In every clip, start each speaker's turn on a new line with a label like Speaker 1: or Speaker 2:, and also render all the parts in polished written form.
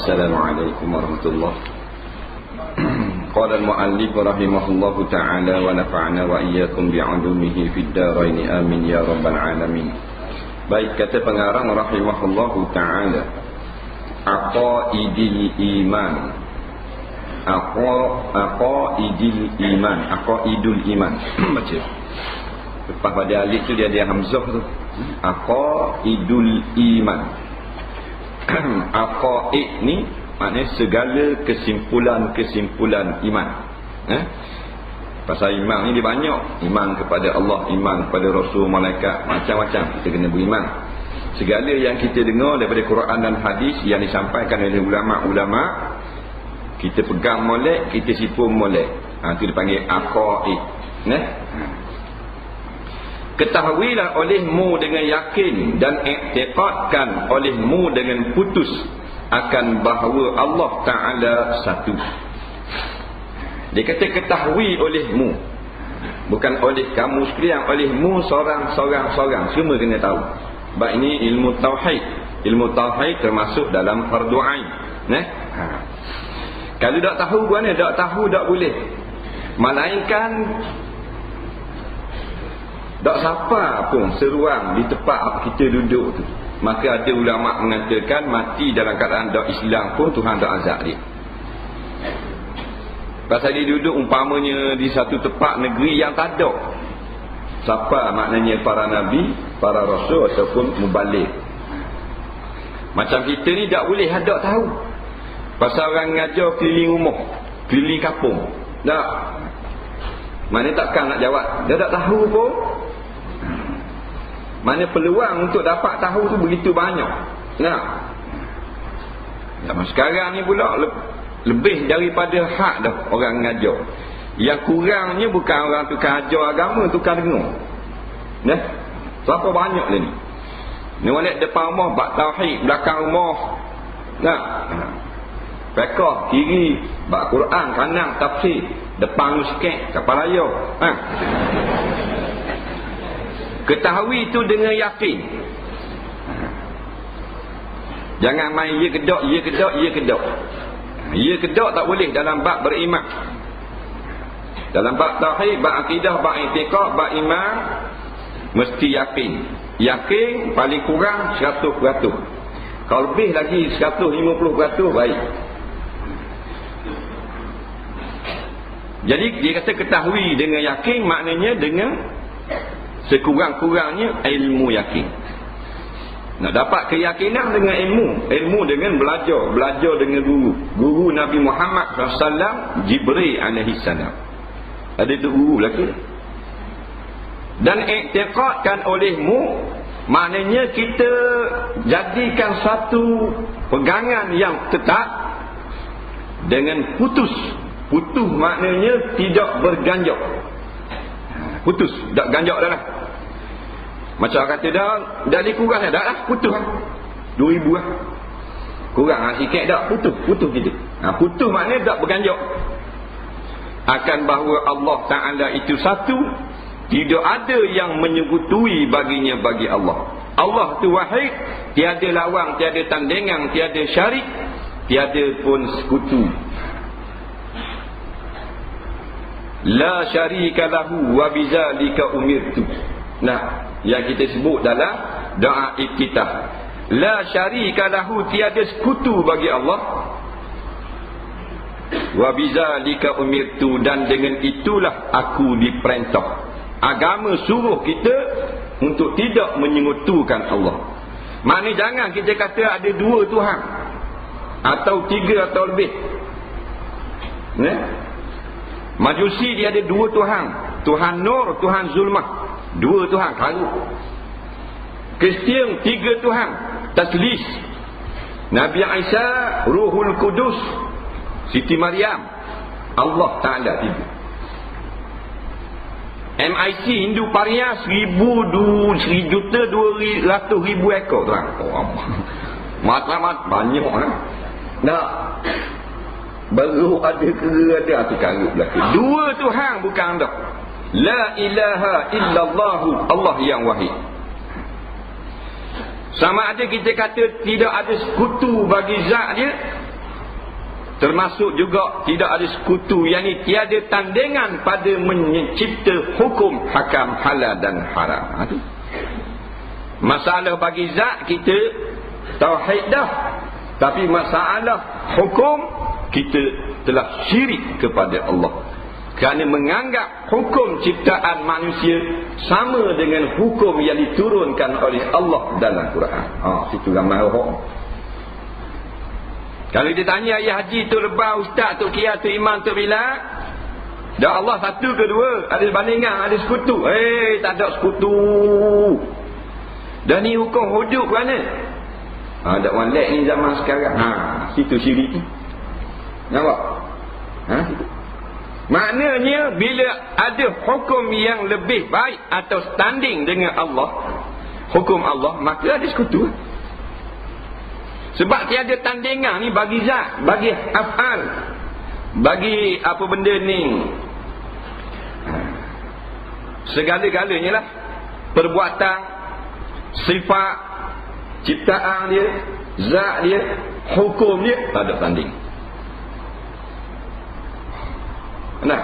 Speaker 1: Assalamualaikum warahmatullahi. Qala al-mu'allif rahimahullahu ta'ala wa nafa'ana wa iyyakum bi'ulumihi fid dharain amin ya rabbal alamin. Baik, kata pengarang rahimahullahu ta'ala, aqaidil iman. Aqaidil iman, aqaidul iman. Baca. Lepas pada alif tu dia ada hamzah tu. Aqaidul iman. Aqaid ni maknanya segala kesimpulan-kesimpulan iman. Pasal iman ni dia banyak. Iman kepada Allah, iman kepada Rasul, malaikat, macam-macam kita kena beriman. Segala yang kita dengar daripada Quran dan hadis yang disampaikan oleh ulama-ulama, kita pegang molek, kita sipur molek. Itu dipanggil aqaid. Ketahuilah olehmu dengan yakin dan iktiqadkan olehmu dengan putus akan bahawa Allah Ta'ala satu. Dia kata ketahui olehmu, bukan oleh kamu sekalian, olehmu seorang-seorang semua kena tahu. Sebab ini ilmu tauhid. Ilmu tauhid termasuk dalam fardu ain. Kalau tak tahu mana, tak tahu tak boleh. Melainkan tak siapa pun seruang di tempat kita duduk tu. Maka ada ulama mengatakan mati dalam keadaan tak Islam pun Tuhan tak azab dia. Pasal dia duduk umpamanya di satu tempat negeri yang tak ada siapa, maknanya para nabi, para rasul ataupun mubalik. Macam kita ni tak boleh hadap tahu. Pasal orang ngajar keliling rumah, keliling kampung. Tak. Mana takkan nak jawab. Dia tak tahu pun. Mana peluang untuk dapat tahu tu begitu banyak. Zaman sekarang ni pula lebih daripada hak dah orang ngajar. Yang kurangnya bukan orang tukar ajar agama, tukar dengar. Berapa banyak dia ni. Ni walek depan rumah bab tauhid, belakang rumah fiqh, kiri bab Quran, kanan tafsir, depan sikit kapal raya. Ketahui itu dengan yakin. Jangan main ya kedok, ya kedok, ya kedok. Ya kedok tak boleh dalam bab beriman. Dalam bab tauhid, bab akidah, bab i'tiqad, bab iman mesti yakin. Yakin paling kurang 100%. Kalau lebih lagi 150% baik. Jadi dia kata ketahui dengan yakin, maknanya dengan sekurang-kurangnya ilmu yakin. Nak dapat keyakinan dengan ilmu. Ilmu dengan belajar dengan guru Nabi Muhammad SAW, Jibril alaihi salam. Ada tu guru lagi. Dan iktiqadkan olehmu, maknanya kita jadikan satu pegangan yang tetap dengan putus. Putus maknanya tidak berganjak. Putus, tak ganjak dah lah. Macam kata dah kurang dah lah, putus 2000 lah. Kurang sikit dah, putus kita. Putus maknanya tak berganjak. Akan bahawa Allah Ta'ala itu satu, tidak ada yang menyekutui baginya bagi Allah. Allah tu wahid, tiada lawang, tiada tandingan, tiada syarik, tiada pun sekutu. La syarika lahu wa bizalika umirtu. Yang kita sebut dalam doa iftitah. La syarika lahu, tiada sekutu bagi Allah. Wa bizalika umirtu, dan dengan itulah aku diperintah. Agama suruh kita untuk tidak menyekutukan Allah. Maknanya jangan kita kata ada dua Tuhan atau tiga atau lebih. Majusi dia ada dua Tuhan. Tuhan Nur, Tuhan Zulmah. Dua Tuhan, kalau Kristian tiga Tuhan, Taslis. Nabi Isa, Ruhul Kudus, Siti Maryam, Allah Ta'ala tiga. MIC Hindu Paria 1,200,000 ekor tuan. Matlamat banyak baru ada ada tu karut belaka. Dua Tuhan bukan anda. La ilaha illallah, Allah yang wahid. Sama ada kita kata tidak ada sekutu bagi zat dia, termasuk juga tidak ada sekutu, yakni tiada tandingan pada mencipta hukum hakam halal dan haram. Itu masalah bagi zat kita tauhid dah, tapi masalah hukum kita telah syirik kepada Allah, kerana menganggap hukum ciptaan manusia sama dengan hukum yang diturunkan oleh Allah dalam Quran. Situ ramai orang. Kalau dia tanya ayah haji, tu lebah, ustaz, tu kia, tu imam, tu bilal, dah Allah satu ke dua? Ada bandingan, ada sekutu? Tak ada sekutu. Dan ni hukum hudud mana? Ada orang lek ni zaman sekarang. Situ syirik tu. Nampak? Situ. Maknanya bila ada hukum yang lebih baik atau standing dengan Allah, hukum Allah, maka ada sekutu. Sebab tiada tandingan ni bagi zat, bagi af'al, bagi apa benda ni, segala-galanya lah, perbuatan, sifat, ciptaan dia, zat dia, hukum dia, tak ada tanding. Nah,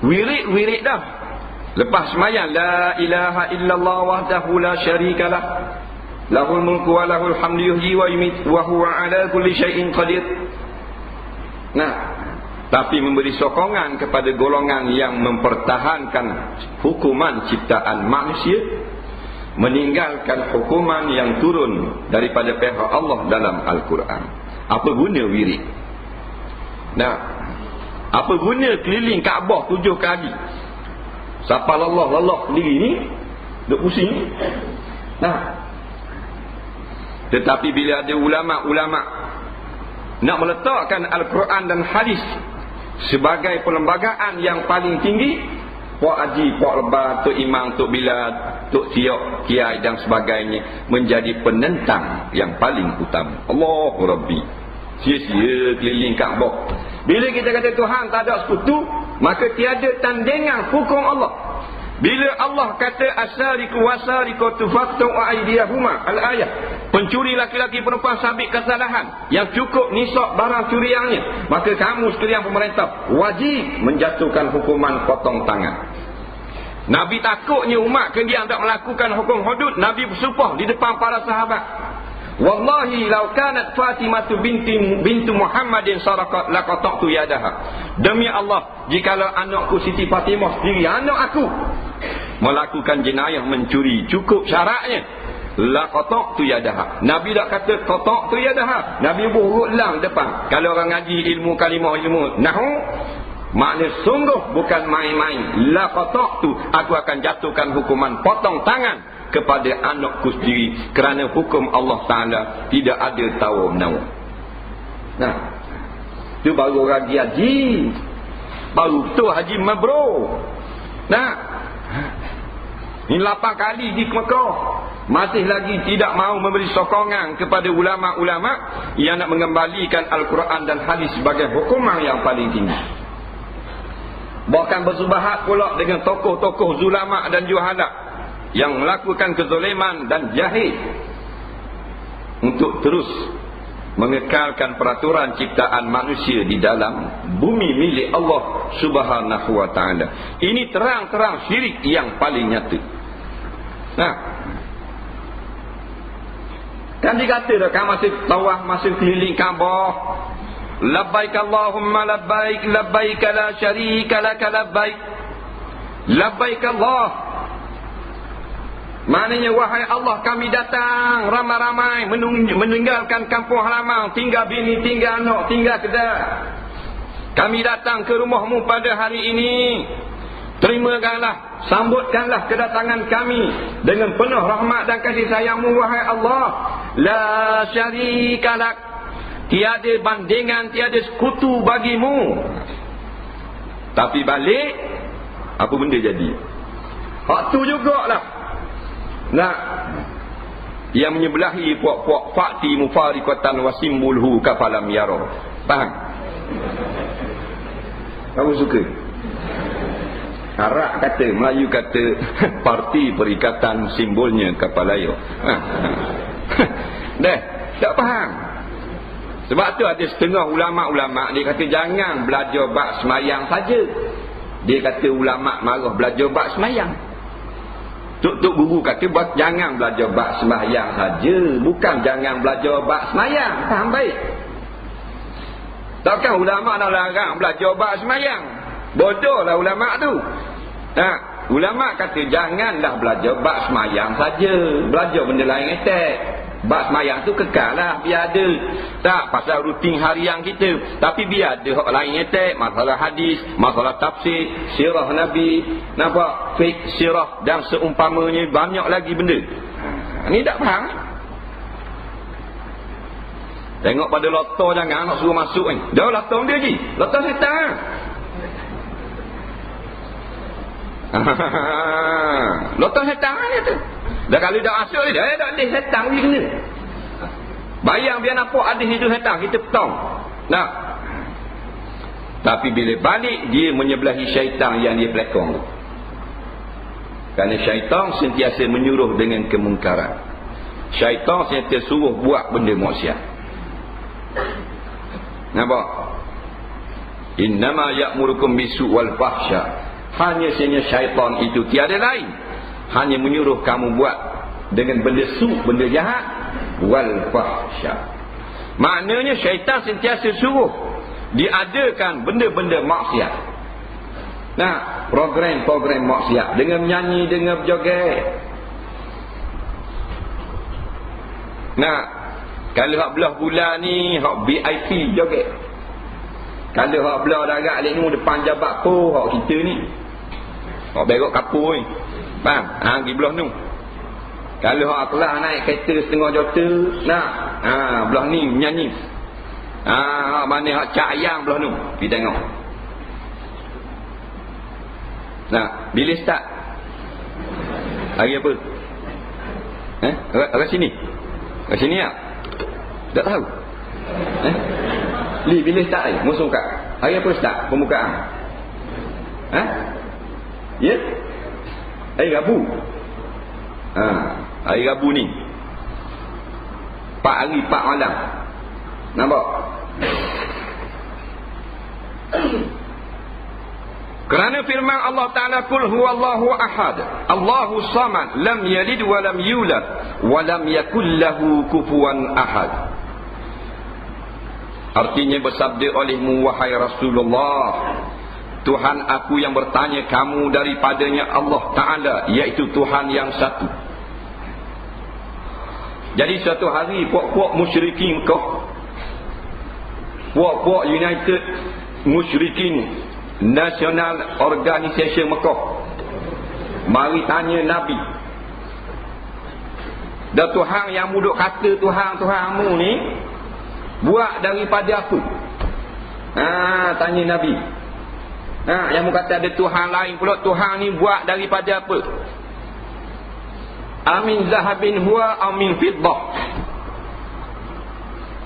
Speaker 1: wirid dah. Lepas semayang, la ilaha illallah wahdahu la syarikalah, lahul mulku wa lahul hamdu yuhyi wa yumiit wa huwa ala kulli syai'in qadir. Nah, tapi memberi sokongan kepada golongan yang mempertahankan hukuman ciptaan manusia, meninggalkan hukuman yang turun daripada pihak Allah dalam Al-Quran. Apa guna wirid? Nah, apa guna keliling Kaabah 7 kali? Siapa Allah sendiri ni duk pusing. Nah, tetapi bila ada ulama-ulama nak meletakkan Al-Quran dan hadis sebagai perlembagaan yang paling tinggi, Pak Haji, Pak Lebah, Tok Imam, Tok Bilal, Tok Siok, Kiai dan sebagainya menjadi penentang yang paling utama. Allahu Rabbi. Sia-sia keliling Kaabah. Bila kita kata Tuhan tak ada sekutu, maka tiada tandingan hukum Allah. Bila Allah kata asariku wasariqatu faqtu aydiyahuma, al-ayah, pencuri laki-laki perempuan sabit kesalahan yang cukup nisab barang curiannya, maka kamu sekalian pemerintah wajib menjatuhkan hukuman potong tangan. Nabi takutnya umat dia tak melakukan hukum hudud, Nabi bersumpah di depan para sahabat, wallahi law kanat Fatimah bintu Muhammadin saraqat laqata'tu yadaha. Demi Allah, jikalau anakku Siti Fatimah sendiri, anak aku, melakukan jenayah mencuri, cukup syaratnya laqata'tu yadaha. Nabi tak kata qata'tu yadaha, Nabi buruk lang depan. Kalau orang ngaji ilmu kalimah, ilmu nahwu, makna sungguh bukan main-main. Laqata'tu, aku akan jatuhkan hukuman potong tangan kepada anakku sendiri, kerana hukum Allah Ta'ala tidak ada tawar-menawar. Nah, itu baru orang haji, baru tu haji mabrur. Nah, ini 8 kali di Mekah, masih lagi tidak mahu memberi sokongan kepada ulama-ulama yang nak mengembalikan Al-Quran dan hadis sebagai hukuman yang paling tinggi. Bahkan bersubahat pula dengan tokoh-tokoh zulama dan juhala yang melakukan kezaliman dan jahil untuk terus mengekalkan peraturan ciptaan manusia di dalam bumi milik Allah Subhanahu wa ta'ala. Ini terang-terang syirik yang paling nyata. Nah, kan dikata dah kan masa tawaf, masa keliling Kaabah, labbaik Allahumma labbaik, labbaik la syarika laka labbaik, labbaik Allah. Maknanya, wahai Allah, kami datang ramai-ramai meninggalkan kampung halaman, tinggal bini, tinggal anak, tinggal kedai. Kami datang ke rumahmu pada hari ini. Terimakanlah, sambutkanlah kedatangan kami dengan penuh rahmat dan kasih sayangmu, wahai Allah. La syarika lak, tiada bandingan, tiada sekutu bagimu. Tapi balik, apa benda jadi? Hak tu jugalah. Nah, yang menyebelahi puak-puak fakti mufariqatan wa simbulhu kafalam yaro. Faham? Kamu suka? Arab kata, Melayu kata parti perikatan simbolnya kapal layar. Dah, tak faham. Sebab tu ada setengah ulama-ulama dia kata jangan belajar bab semayang saja. Dia kata ulama marah belajar bab semayang. Tok guru kata jangan belajar bab semayang saja, bukan jangan belajar bab semayang. Faham baik? Takkan ulama nak larang belajar bab semayang? Bodohlah ulama tu. Ulama kata janganlah belajar bab semayang saja, belajar benda lain etek. Bab semayang tu kekal lah, biar ada. Tak pasal rutin harian kita, tapi biar ada hak lain etek, masalah hadis, masalah tafsir, sirah Nabi, nampak, fiqh sirah dan seumpamanya, banyak lagi benda. Ni tak faham. Tengok pada lotor jangan nak suruh masuk ni. Dah lotor dia je, lotor setan. Lotor setan dia tu. Dah kalau dah masuk dia dah ada setan dia kena. Bayang biar nampak ada itu setan, kita petang. Nah. Tapi bila balik dia menyebelahi syaitan yang dia pelakon. Kerana syaitan sentiasa menyuruh dengan kemungkaran. Syaitan sentiasa suruh buat benda maksiat. Nampak? Innama ya'murukum bisu' wal fahsya. Hanya sebenarnya syaitan itu tiada lain, hanya menyuruh kamu buat dengan benda su', benda jahat, wal fahsya. Maknanya syaitan sentiasa suruh diadakan benda-benda maksiat. Nah, program-program maksiat dengan menyanyi, dengan berjoget. Nah, kalau hak belah bulan ni hak VIP joget. Kalau hak belah darat ni depan jabat po hak kita ni. Hak berok kapur ni. Faham? Pergi belah tu. Kalau hak kelas naik kereta setengah juta, nah, belah ni menyanyi. Hak mana hak cak ayam belah tu. Pergi tengok. Nah, bila start? Hari apa? Orang sini? Orang sini tak? Tak tahu? Bila start hari? Musuh kat? Hari apa start? Pembukaan? Ya? Hari Rabu. Hari Rabu ni 4 hari 4 malam. Nampak? Kerana firman Allah Ta'ala, Qul huwallahu ahad, Allahu samad, lam yalid wa lam yulad wa lam yakul lahu kufuwan ahad. Artinya bersabda olehmu wahai Rasulullah, Tuhan aku yang bertanya kamu daripadanya Allah Ta'ala, iaitu Tuhan yang satu. Jadi suatu hari puak-puak musyrikin Mekah, puak-puak United Musyrikin National Organization Mekah mari tanya Nabi, dah Tuhan yang muduk kata Tuhan-Tuhanmu ni buat daripada apa? Tanya Nabi. Yang kata ada Tuhan lain pula, Tuhan ni buat daripada apa? Amin zahabin huwa amin fiddah.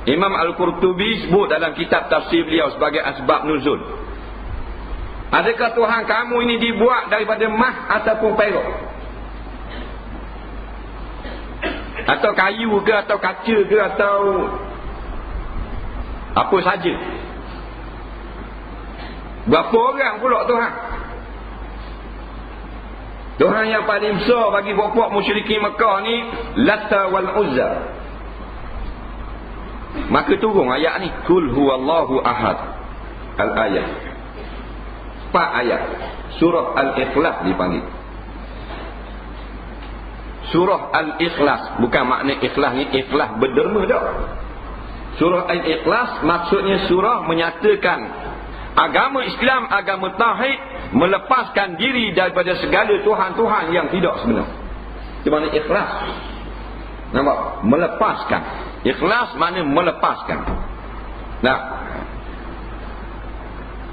Speaker 1: Imam Al-Qurtubi sebut dalam kitab tafsir beliau sebagai asbab nuzul. Adakah Tuhan kamu ini dibuat daripada emas ataupun perak? Atau kayu ke, atau kaca ke, atau apa saja? Berapa orang pula Tuhan? Tuhan yang paling besar bagi puak-puak musyrikin Mekah ni Lata wal Uzza. Maka turun ayat ni, Qul huwallahu ahad. Al-ayat 4 ayat. Surah Al-Ikhlas dipanggil. Surah Al-Ikhlas, bukan makna ikhlas ni ikhlas berderma dah. Surah Al-Ikhlas maksudnya surah menyatakan agama Islam, agama tauhid, melepaskan diri daripada segala Tuhan-Tuhan yang tidak sebenar. Itu makna ikhlas. Nampak? Melepaskan. Ikhlas makna melepaskan. Nah,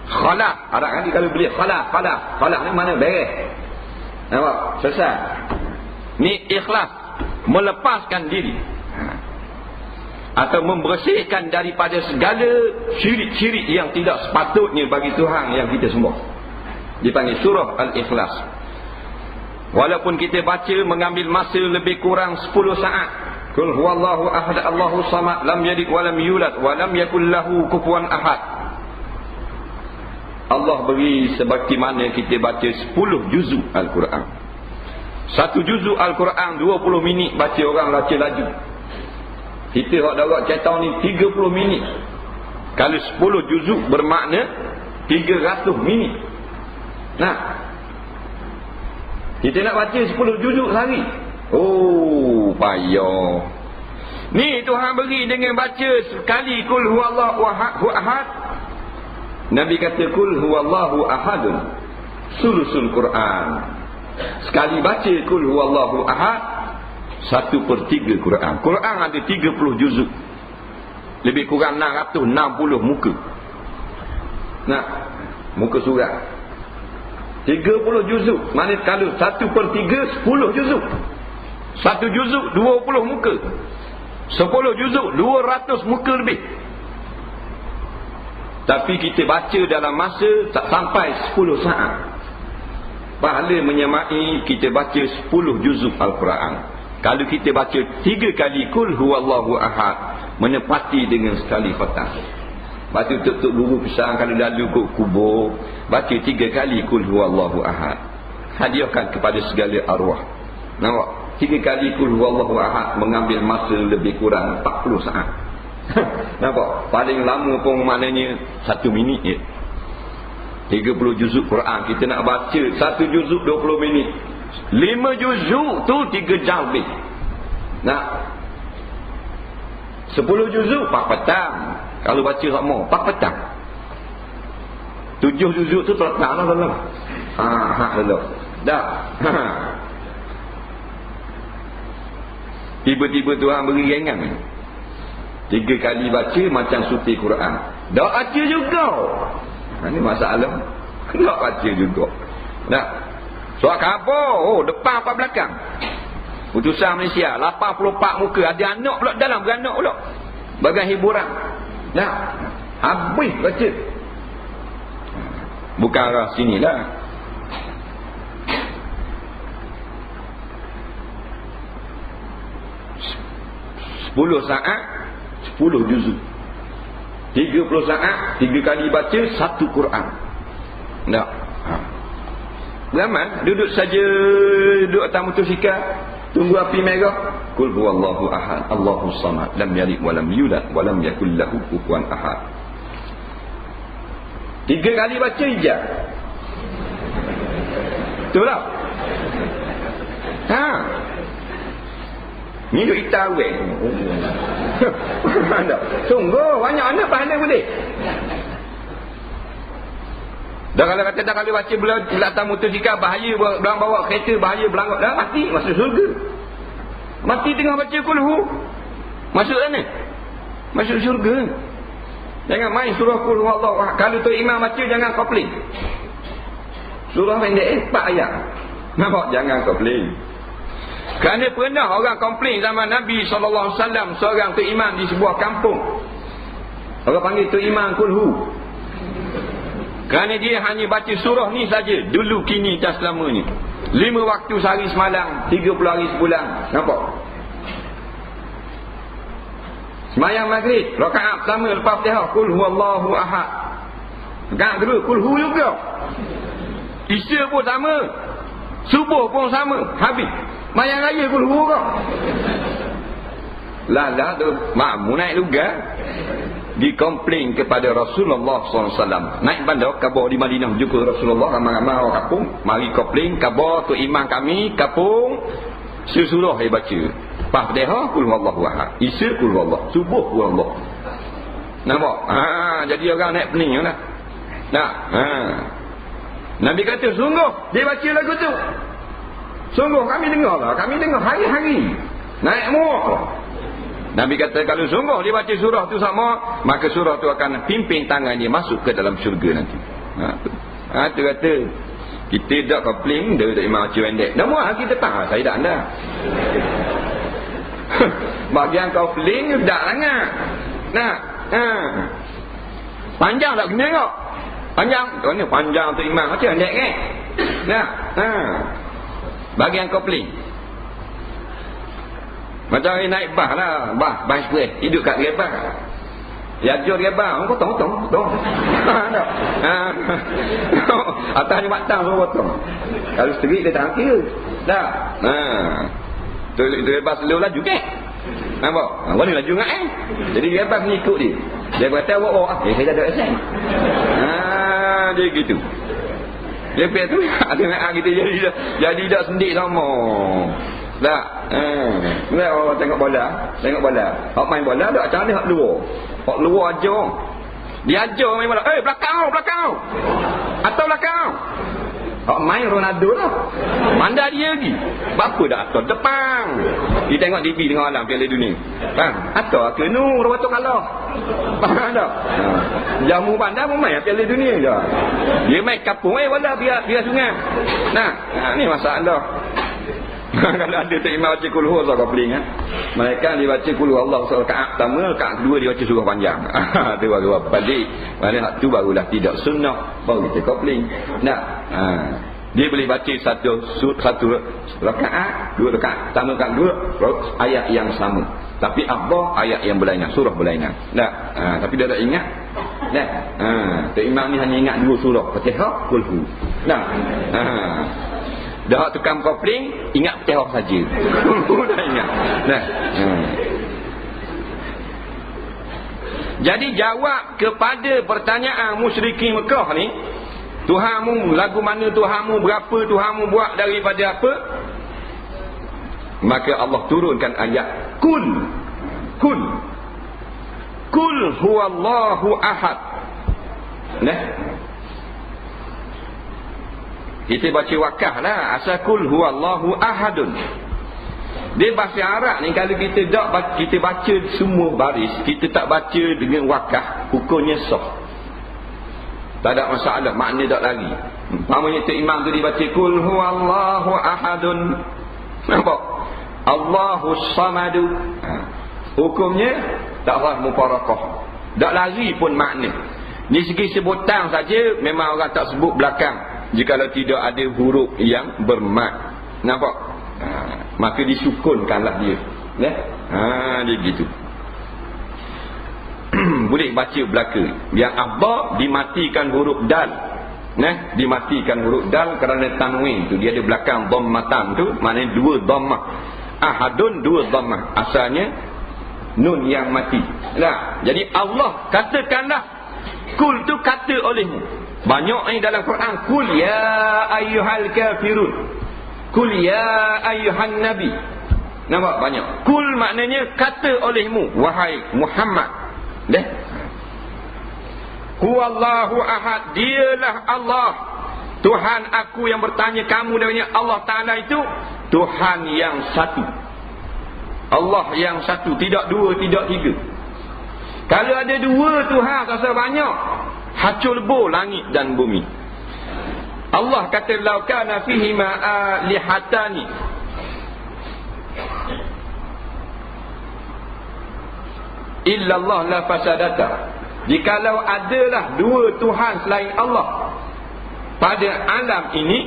Speaker 1: khalah, Arab kan kalau beli khalah ni mana beres. Nampak? Selesai. Ni ikhlas, melepaskan diri atau membersihkan daripada segala syirik-syirik yang tidak sepatutnya bagi Tuhan yang kita sembah. Dipanggil surah Al-Ikhlas. Walaupun kita baca mengambil masa lebih kurang 10 saat. Qul huwallahu ahad Allahu samad lam yalid wa lam yulad wa lam yakul lahu kufuwan ahad. Allah beri seperti mana kita baca 10 juzuk Al-Quran. Satu juzuk Al-Quran 20 minit baca orang baca laju. Kita hak darat cetang ni 30 minit. Kalau 10 juzuk bermakna 300 minit. Nah, kita nak baca 10 juzuk sehari. Oh, payah. Ni Tuhan beri dengan baca sekali Qul huwallahu ahad. Nabi kata Qul huwallahu ahadun sulusul Quran. Sekali baca Qul huwallahu ahad 1/3 Quran. Quran ada 30 juzuk. Lebih kurang 660 muka. Nah, muka surat 30 juzuk. Mana kalau 1/3 10 juzuk. 1 juzuk 20 muka. 10 juzuk 200 muka lebih. Tapi kita baca dalam masa tak sampai 10 saat. Pahala menyamai kita baca 10 juzuk Al-Quran. Kalau kita baca 3 kali Qul huwallahu ahad, menepati dengan sekali fatah. Baca tuk-tuk guru pisang kalau lalu ke kubur, baca 3 kali Qul huwallahu ahad. Hadiahkan kepada segala arwah. Nampak? 3 kali Qul huwallahu ahad mengambil masa lebih kurang 40 saat. Nampak? Paling lama pun maknanya 1 minit je. 30 juzuk Quran kita nak baca 1 juzuk 20 minit. 5 juzuk tu 3 jam lebih. Nah, 10 juzuk 4 petang. Kalau baca sama 4 petang. 7 juzuk tu terletak lah dalam. Dalam. Dah. Tiba-tiba Tuhan beri ringan ni. 3 kali baca macam suti Quran. Dah baca juga. Ini masalah. Tak baca juga. Nah, surat khabar. Oh, depan apa belakang. Putusan Malaysia 84 muka. Ada anak pula dalam, beranak pula. Bagai hiburan. Nah, habis baca. Bukan arah sini lah. Sepuluh saat 10 juzuk. 30 saat 3 kali baca 1 Quran. Tak. Beramal duduk saja, duduk atas motosikal, tunggu api merah. Qul huwallahu ahad Allahu samad lam yalid wa lam yulad wa lam yakul lahu kufuwan ahad. 3 kali baca ijab. Betul tak? Ni duk itawek. Sungguh banyak anak pahala boleh. Dah kalau kata dah kalau baca belakang motosikal bahaya, belang bawa kereta bahaya, belanggot dah mati masuk surga. Mati tengah baca kulhu. Masuk sana. Masuk surga. Jangan main surah Qul huwallahu ahad. Kalau tu imam baca jangan komplain. Surah pendek 4 ayat. Nampak? Jangan komplain. Kerana pernah orang komplain zaman Nabi SAW, seorang tu imam di sebuah kampung. Orang panggil tu imam kulhu. Kerana dia hanya baca surah ni saja, dulu, kini dan selamanya. 5 waktu sehari semalam, 30 hari sebulan. Nampak? Semayang maghrib, rakaat pertama lepas Fatihah, Qul huwallahu ahad. Rakaat kedua, kulhu juga. Isya pun sama. Subuh pun sama. Habis. Mayang raya kulhu kau. Lah tu makmum naik juga. Dikomplain kepada Rasulullah SAW. Naik bandar kabar di Madinah juga Rasulullah, ramai-ramai orang kampung mari komplain kabar tu imam kami kampung surah dia baca Fatihah Qul huwallahu ahad, Isya Qul huwallah, subuh Qul huwallah. Nampak? Jadi orang naik pening lah. Nah, Nabi kata sungguh dia baca lagu tu. Sungguh kami dengar lah, kami dengar hari-hari. Naik muak. Nabi kata kalau sungguh dia baca surah tu sama, maka surah tu akan pimpin tangan dia masuk ke dalam syurga nanti. Tu kata kita tak komplain dia imam baca pendek. Dah muak kita tak, saya tak anda. Bagian komplain dah sangat. Nah, panjang tak kena tengok. Panjang. Oh, ni panjang untuk imam. Macam pendek kan? Nah. Bagian kopling. Macam ni naik bah lah. Bah express. Hidup kat rebah. Ya jor rebah. Potong. Atasnya batang semua potong. Kalau seterik dia tak kira. Dah. Tu rebah slow laju kan? Nampak? Mana laju ingat Jadi rebah ni ikut dia. Dia kata awak saya dah ada asal. Dia gitu. Dia pergi tu tengok kita jadi tak sendik sama. Tak. Bila orang tengok bola. Hak main bola dak macam ni hak luar. Hak luar aja. Dia aja main bola. Belakang. Atau belakang. Hak main Ronaldo lah. Mandar dia lagi. Bapa dah atas depan. Dia tengok TV tengok alam Piala Dunia. Faham? Atas ke Nur waktu kalah. Faham tak? Jamu bandar pun main Piala Dunia je. Dia main kapung bola biar sungai. Ni masalah. Kalau ada tak imam baca kulhu Allah kau peling mereka dia baca kulhu Allah surah rakaat pertama, rakaat kedua dia baca surah panjang. Tu baru balik. Mana hak tu barulah tidak sunnah, baru kita kau peling. Dia boleh baca satu rakaat, dua rakaat, pertama rakaat dua ayat yang sama. Tapi apa ayat yang berlainan, surah berlainan. Tapi dia tak ingat. Tak imam ni hanya ingat dua surah, Fatihah, kulhu. Dah tukang kopling ingat Fatihah saja. Dah ingat. Jadi jawab kepada pertanyaan musyrikin Mekah ni, Tuhanmu lagu mana, Tuhanmu berapa, Tuhanmu buat daripada apa? Maka Allah turunkan ayat Kul huwallahu ahad. Kita baca wakah lah. Asal kul huwallahu ahadun. Dia bahasa Arab ni kalau kita baca semua baris, kita tak baca dengan wakah, hukumnya sah. Tak ada masalah, makna tak lari. Umpamanya tu imam tu dibaca kul huwallahu ahadun. Nampak? Allahus samadu. Hukumnya tak sah mufarakah. Tak lari pun makna. Di segi sebutan saja memang orang tak sebut belakang. Jikalau tidak ada huruf yang bermat. Nampak? Maka disukunkanlah dia. Dia gitu. Boleh baca belaka. Yang abba dimatikan huruf dal. Dimatikan huruf dal kerana tanwin tu. Dia ada belakang dhammatan tu. Maknanya dua dhammah. Ahadun dua dhammah. Asalnya nun yang mati. Jadi Allah katakanlah. Kul tu kata olehmu. Banyak ni dalam Quran. Kul ya ayyuhal kafirun. Kul ya ayyuhan nabi. Nampak banyak. Kul maknanya kata olehmu, wahai Muhammad. Huwallahu ahad. Dialah Allah. Tuhan aku yang bertanya kamu dengan Allah Ta'ala itu. Tuhan yang satu. Allah yang satu. Tidak dua, tidak tiga. Kalau ada dua Tuhan rasa banyak. Hacul lebur langit dan bumi. Allah kata lau kana fihi ma alihatani illa Allah la fasadata. Jikalau adalah dua Tuhan selain Allah pada alam ini,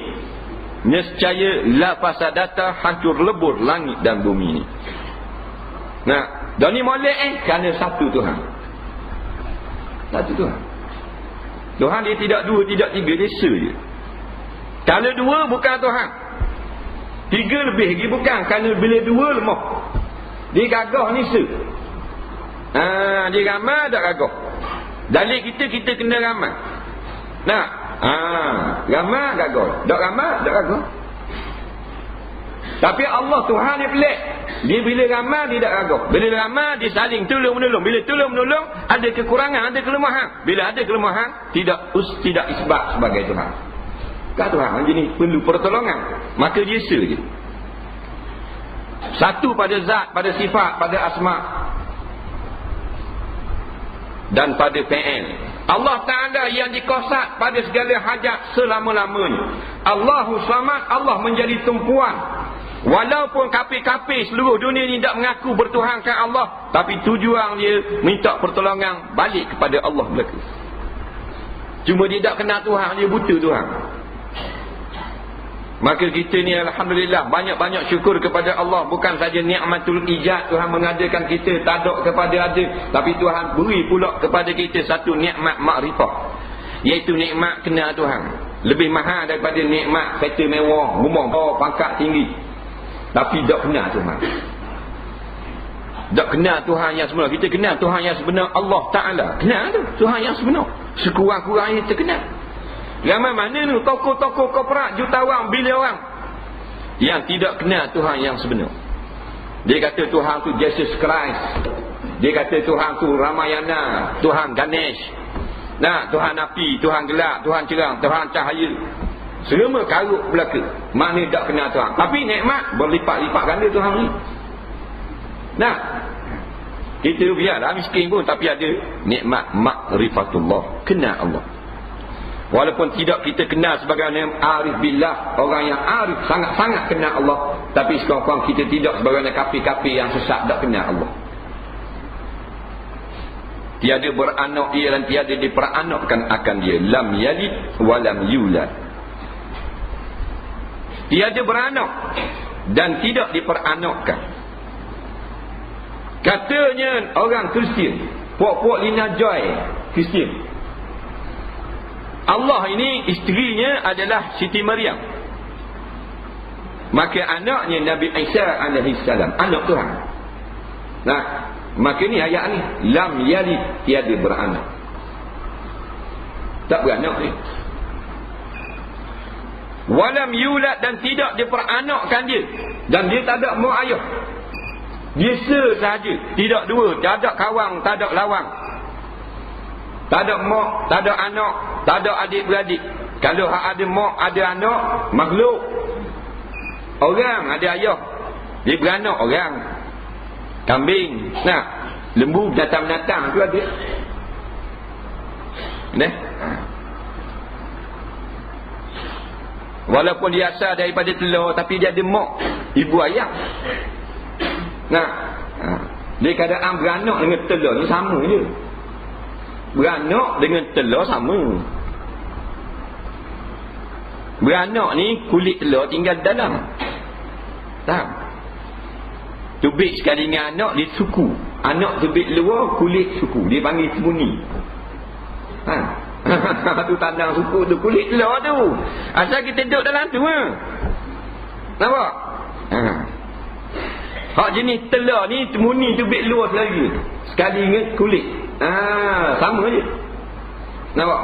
Speaker 1: nescaya la fasadata, hancur lebur langit dan bumi ini. Dan ni molek kerana satu Tuhan. Satu Tuhan. Tuhan dia tidak dua, tidak tiga, dia se je. Kalau dua bukan Tuhan. Tiga lebih lagi bukan. Kerana bila dua lemah. Dia gagah ni se. Dia ramai tak gagah. Dalil kita kena ramai. Ramai gagah. Tak ramai tak gagah. Tapi Allah Tuhan dia pelik. Dia bila ramai dia tak gagah. Bila ramai dia saling tolong-menolong. Bila tolong-menolong ada kekurangan, ada kelemahan. Bila ada kelemahan tidak isbat sebagai Tuhan. Kan Tuhan jenis perlu pertolongan. Maka dia se je. Satu pada zat, pada sifat, pada asma dan pada fi'il. Allah Ta'ala yang dikosat pada segala hajat selama-lamanya. Allahu Samad, Allah menjadi tumpuan. Walaupun kafir-kafir seluruh dunia ni tak mengaku bertuhankan Allah, tapi tujuan dia minta pertolongan balik kepada Allah belaka. Cuma dia tak kenal Tuhan, dia buta Tuhan. Maka kita ni alhamdulillah banyak-banyak syukur kepada Allah. Bukan saja nikmatul ijad, Tuhan mengadakan kita tadak kepada ada, tapi Tuhan beri pula kepada kita satu nikmat makrifah, iaitu nikmat kenal Tuhan. Lebih mahal daripada nikmat kereta mewah, rumah pangkat tinggi, tapi tak kenal Tuhan. Tak kenal Tuhan yang sebenar. Kita kenal Tuhan yang sebenar, Allah Ta'ala. Kenal tu Tuhan yang sebenar, sekurang-kurangnya kita kenal. Ramai mana ni tokoh-tokoh korporat, jutawan, bilion yang tidak kenal Tuhan yang sebenar. Dia kata Tuhan tu Jesus Christ, dia kata Tuhan tu Ramayana, Tuhan Ganesh, Tuhan api, Tuhan gelap, Tuhan cerang, Tuhan cahaya. Semua karut belaka. Mana tak kenal Tuhan. Tapi nikmat berlipat-lipat ganda Tuhan ni. Kita biarlah miskin pun, tapi ada nikmat makrifatullah, kenal Allah. Walaupun tidak kita kenal sebagai arif billah, orang yang arif sangat-sangat kenal Allah, tapi sekurang-kurang kita tidak sebagai kafir-kafir yang sesat tak kenal Allah. Tiada beranak ia dan tiada diperanakkan akan dia. Lam yalid wa lam yulad. Tiada beranak dan tidak diperanakkan. Katanya orang Kristian, puak-puak Lina Joy Kristian, Allah ini isterinya adalah Siti Maryam, maka anaknya Nabi Isa alaihi salam, anak Tuhan. Maka ni ayat ni, lam yalid, tiada beranak, tak beranak ni. Walam yulad, dan tidak diperanakkan dia, dan dia tak ada mak ayah, biasa sahaja, tidak dua, tak ada kawan, tak ada lawang, tak ada mak, tak ada anak, tak ada adik-beradik. Kalau ada mak, ada anak, makhluk. Orang ada ayah, dia beranak orang. Kambing, lembu, binatang-binatang tu ada. Walaupun dia asal daripada telur, tapi dia ada mak, ibu ayah. Dia keadaan beranak dengan telur ni sama je. Beranak dengan telur sama. Beranak ni kulit telur tinggal dalam. Faham? Tubik sekali dengan anak, dia suku. Anak tubik luar, kulit suku. Dia panggil sembunyi. Tu tandang suku tu, kulit telur tu. Asal kita duduk dalam tu. Nampak? Hak jenis telur ni sembunyi tubik luar lagi. Sekali dengan kulit. Sama je. Nampak?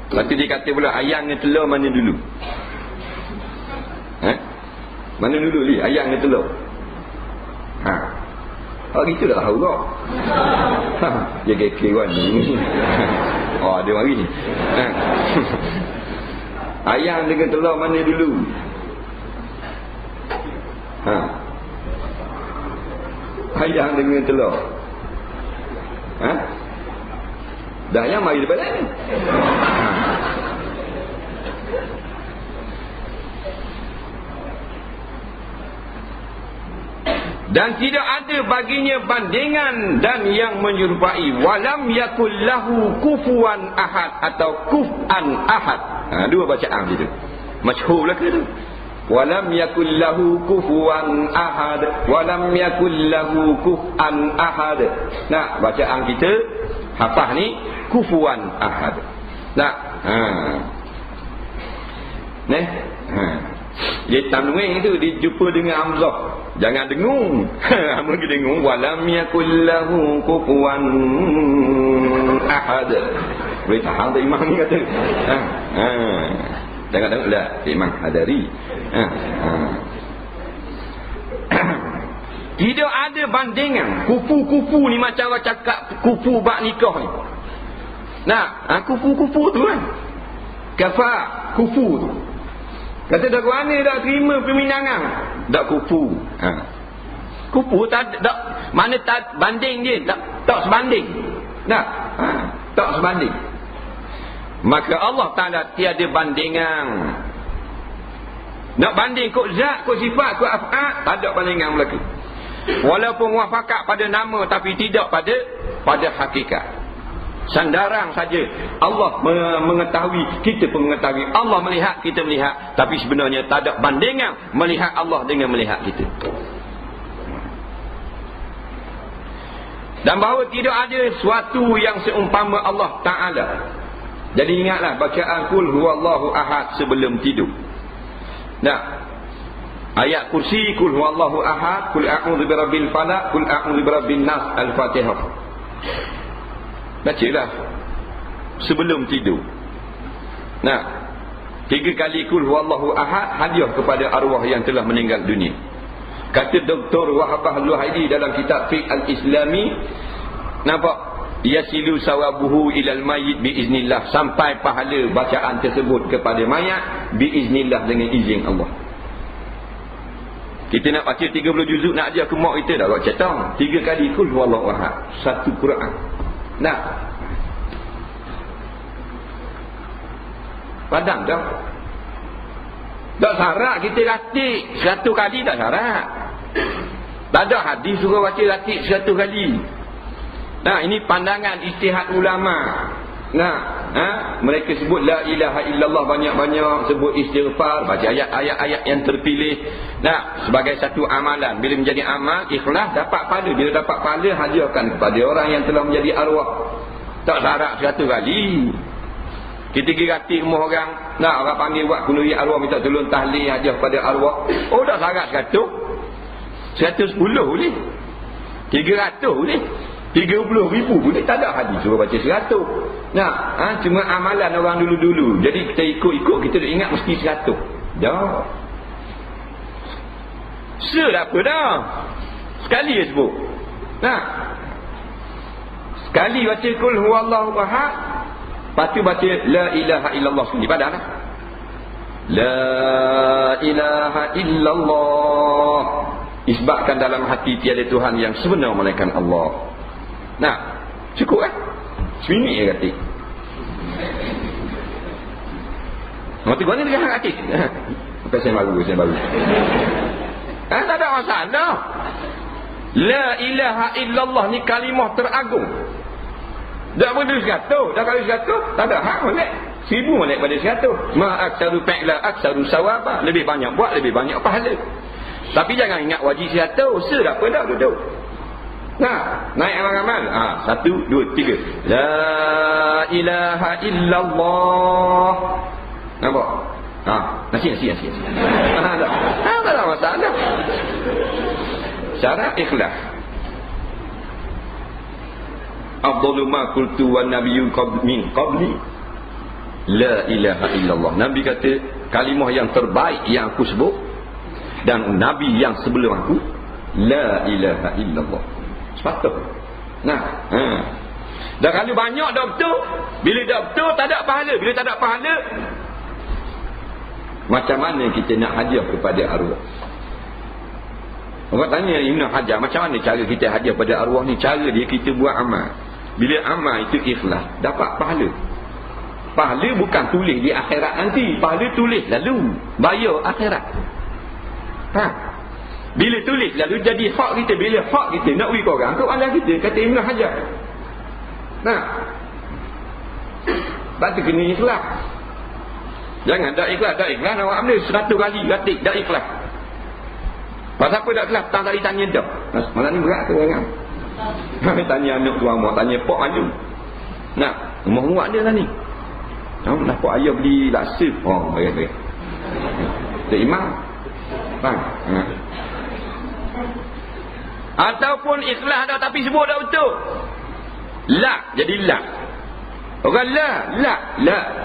Speaker 1: Lepas tu dia kata pula, ayam dengan telur mana dulu? Mana dulu ni? Ayam dengan telur? Gitu dah tahu kau. Dia kekewan ni. Dia mari ni. Ayam dengan telur mana dulu? Ayam dengan telur. Dah ayam mari daripada ni. Dan tidak ada baginya bandingan dan yang menyerupai. Walam yakul lahu kufuwan ahad atau kuf'an ahad. Dua bacaan gitu. Masyhur lah ke tu. Walam yakul lahu kufuwan ahad. Walam yakul lahu kuf'an ahad. Bacaan kita hafaz ni kufuwan ahad. Dia tanwin tu dia jumpa dengan hamzah. Jangan dengung. Mungkin dengung walam yakul lahu kufuwan ahad. Boleh tahan tak imam ni kata. Jangan dengung lah Imam Hadari. Tidak ada bandingan. Kufu-kufu ni macam orang cakap kufu bak nikah ni. Kufu-kufu tu kan. Kafar kufu tu. Kata dah mana dah terima peminangan. Tak kufu. Kufu tak mana tak banding dia. Tak sebanding. Tak sebanding. Maka Allah Ta'ala tiada bandingan. Nak banding kok zat, kok sifat, kok af'al, tak ada bandingan berlaku. Walaupun muafakat pada nama tapi tidak pada hakikat. Sandaran saja. Allah mengetahui, kita pun mengetahui. Allah melihat, kita melihat. Tapi sebenarnya tak ada bandingan melihat Allah dengan melihat kita. Dan bahawa tidak ada sesuatu yang seumpama Allah Ta'ala. Jadi ingatlah bacaan Qul huwallahu ahad sebelum tidur. Nah, ayat kursi, Qul huwallahu ahad, Qul a'udzu birabbil falaq, Qul a'udzu birabbin nas, Al-Fatihah. Bacalah sebelum tidur. Nah, 3 kali Qul huwallahu ahad hadiah kepada arwah yang telah meninggal dunia. Kata Dr. Wahabah Luhaidi dalam kitab Fiqh Al-Islami, nampak? Yasilu sawabuhu ilal mayyit biiznillah, sampai pahala bacaan tersebut kepada mayat biiznillah, dengan izin Allah. Kita nak baca 30 juzuk nak ajar ke mak kita dah buat cetang. 3 kali Qul huwallahu ahad, 1 Quran. Nah, padam dah. Tak syarat kita latih 1 kali, tak syarat. Tak ada hadis suruh baca latih 1 kali. Nah, ini pandangan ijtihad ulama. Nah, mereka sebut la ilaha illallah banyak-banyak, sebut istighfar, baca ayat-ayat yang terpilih. Nah, sebagai satu amalan. Bila menjadi amal, ikhlas dapat pahala. Bila dapat pahala, hadiahkan kepada orang yang telah menjadi arwah. Tak syarat 1 kali. Kita pergi rati rumah orang, nak orang panggil buat kunuri arwah, minta tolong tahlil hadiah pada arwah. Oh, tak syarat 100. 110 boleh. 300 boleh. 30,000 boleh, tak ada hadis suruh baca 100. Nah, cuma amalan orang dulu-dulu. Jadi kita ikut-ikut, kita dah ingat mesti 100. Dah. Sudah apa dah? Sekali je sebut. Nah, sekali baca Qul huwallahu ahad, lepas tu baca la ilaha illallah sekali. Padahal lah. La ilaha illallah. Isbatkan dalam hati tiada Tuhan yang sebenar melainkan Allah. Nah, cukup kan? Seminit je kata. Mati gua ni dia hati. Pesen baru. Tak ada masalah. La ilaha illallah ni kalimah teragung. Tak boleh 100. Dah kali 100, tak ada hak molek. 1000 molek pada 100. Ma aksaru fa'la aksaru sawaba. Lebih banyak buat, lebih banyak pahala. Tapi jangan ingat wajib 100. Sudah apa dah duduk. Nah, naik amal-amal. 1, 2, 3. La ilaha illallah. Nampak? Nasi. Tak ada masalah. Syarat ikhlas. Afdalu ma qultu wan nabiyyu min qabli la ilaha illallah. Nabi kata kalimah yang terbaik yang aku sebut dan nabi yang sebelum aku, la ilaha illallah. Sepatut. Nah, dah kalau banyak doktor, bila doktor tak ada pahala, bila tak ada pahala, macam mana kita nak hadiah kepada arwah? Orang tanya Ibn Hajar, macam mana cara kita hadiah pada arwah ni? Cara dia, kita buat amal. Bila amal itu ikhlas, dapat pahala. Pahala bukan tulis di akhirat nanti, pahala tulis lalu bayar akhirat. Bila tulis lalu jadi hak kita. Bila hak kita nak beri ke orang, tu Allah kita, kata Ibn Hajar. Nah, berarti kena ikhlas. Jangan tak ikhlas nak buat benda 100 kali ratik tak ikhlas. Pasal apa tak ikhlas? Tak tadi tanya dah. Malam ni berat ke orang? Tanya anak tuan mak, tanya pak maju. Nah, rumah muat dia lah ni. Nampak ayah beli laksa. Baik. Tak imam. Ataupun ikhlas dah tapi sebut dah betul. La, jadi la. Orang la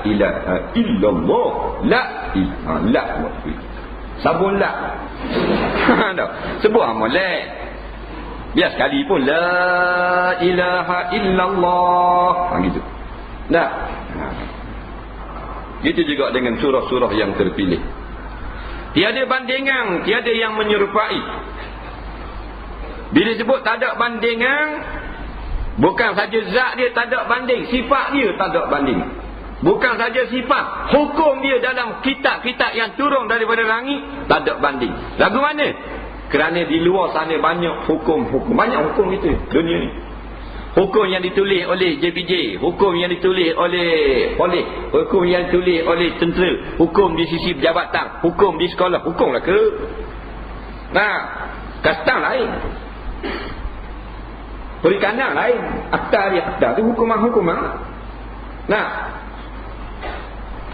Speaker 1: ilaha illallah. La. Sabun la. Sebut amalek. Biar sekali pun la ilaha illallah. Gitu. Dah. Itu juga dengan surah-surah yang terpilih. Tiada bandingan, tiada yang menyerupai. Bila sebut tak ada bandingan, bukan saja zat dia tak ada banding, sifat dia tak ada banding. Bukan saja sifat, hukum dia dalam kitab-kitab yang turun daripada langit tak ada banding. Lagu mana? Kerana di luar sana banyak hukum-hukum. Banyak hukum itu dunia ni. Hukum yang ditulis oleh JPJ, hukum yang ditulis oleh polis, hukum yang ditulis oleh tentera, hukum di sisi jabatan, hukum di sekolah, hukum lah ke? Nah, kastang lain, perikanan lain, akta tu hukuman. Nah,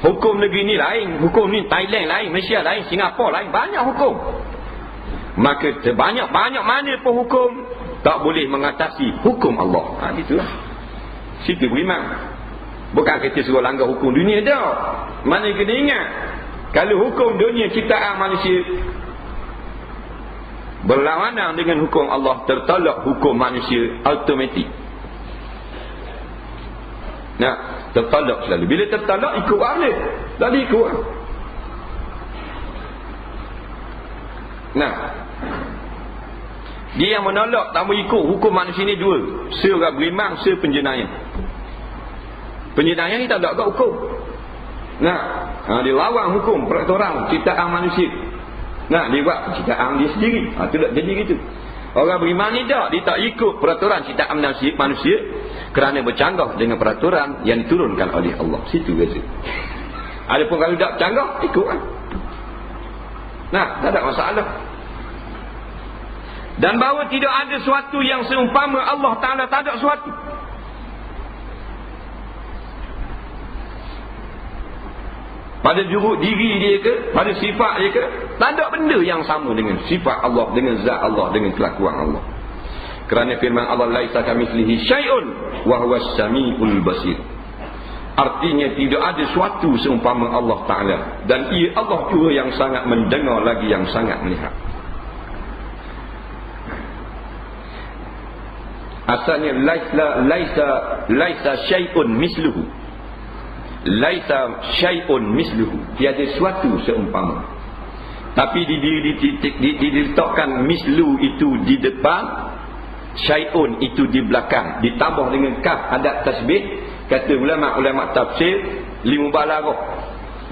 Speaker 1: hukum negeri ni lain, hukum ni Thailand lain, Malaysia lain, Singapura lain, banyak hukum. Maka banyak mana pun hukum tak boleh mengatasi hukum Allah. Itulah. Situ beriman. Bukan kita suruh langgar hukum dunia dah. Mana kena ingat, kalau hukum dunia ciptaan manusia berlawanan dengan hukum Allah, tertolak hukum manusia automatik. Nah, tertolak selalu. Bila tertolak ikut balik. Tak ikut. Nah, dia yang menolak tak mau ikut hukum manusia ni dua. Seorang beriman, penjenayah. Penjenayah ni tak ada hukum. Nah, dia lawan hukum peraturan ciptaan manusia. Nah, dia buat ciptaan dia sendiri. Tu tak jadi gitu. Orang beriman ni tak, dia tak ikut peraturan ciptaan manusia kerana bercanggah dengan peraturan yang diturunkan oleh Allah. Situ beza. Adapun kalau tak bercanggah, ikutlah. Nah, tak ada masalah. Dan bahawa tidak ada sesuatu yang seumpama Allah Ta'ala, tak ada sesuatu. Pada juruk diri dia ke, pada sifat dia ke, tak ada benda yang sama dengan sifat Allah, dengan zat Allah, dengan kelakuan Allah. Kerana firman Allah, laisa kamitslihi syai'un wa huwas samiul basir. Artinya tidak ada sesuatu seumpama Allah Ta'ala, dan ia Allah juga yang sangat mendengar lagi yang sangat melihat. Asalnya laisa syai'un misluhu. Laisa syai'un misluhu. Tiada sesuatu seumpama. Tapi diletakkan mislu itu di depan, syai'un itu di belakang, ditambah dengan kaf adat tasbih. Kata ulama-ulama tafsir, limubalagah.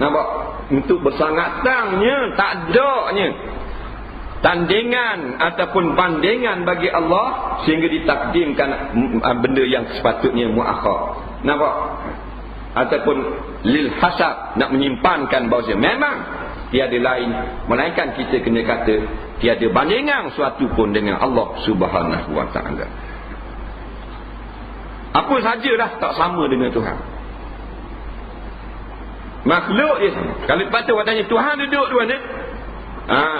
Speaker 1: Nampak? Untuk bersangatangnya, tak adanya tandingan ataupun bandingan bagi Allah sehingga ditakdimkan benda yang sepatutnya muakhar. Nampak? Ataupun lil hasab, nak menyimpankan bahawa memang tiada lain melainkan kita kena kata tiada bandingan suatu pun dengan Allah Subhanahu wa ta'ala. Apa sajalah tak sama dengan Tuhan. Makhluk dia sama. Kalau patut tanya Tuhan duduk di mana?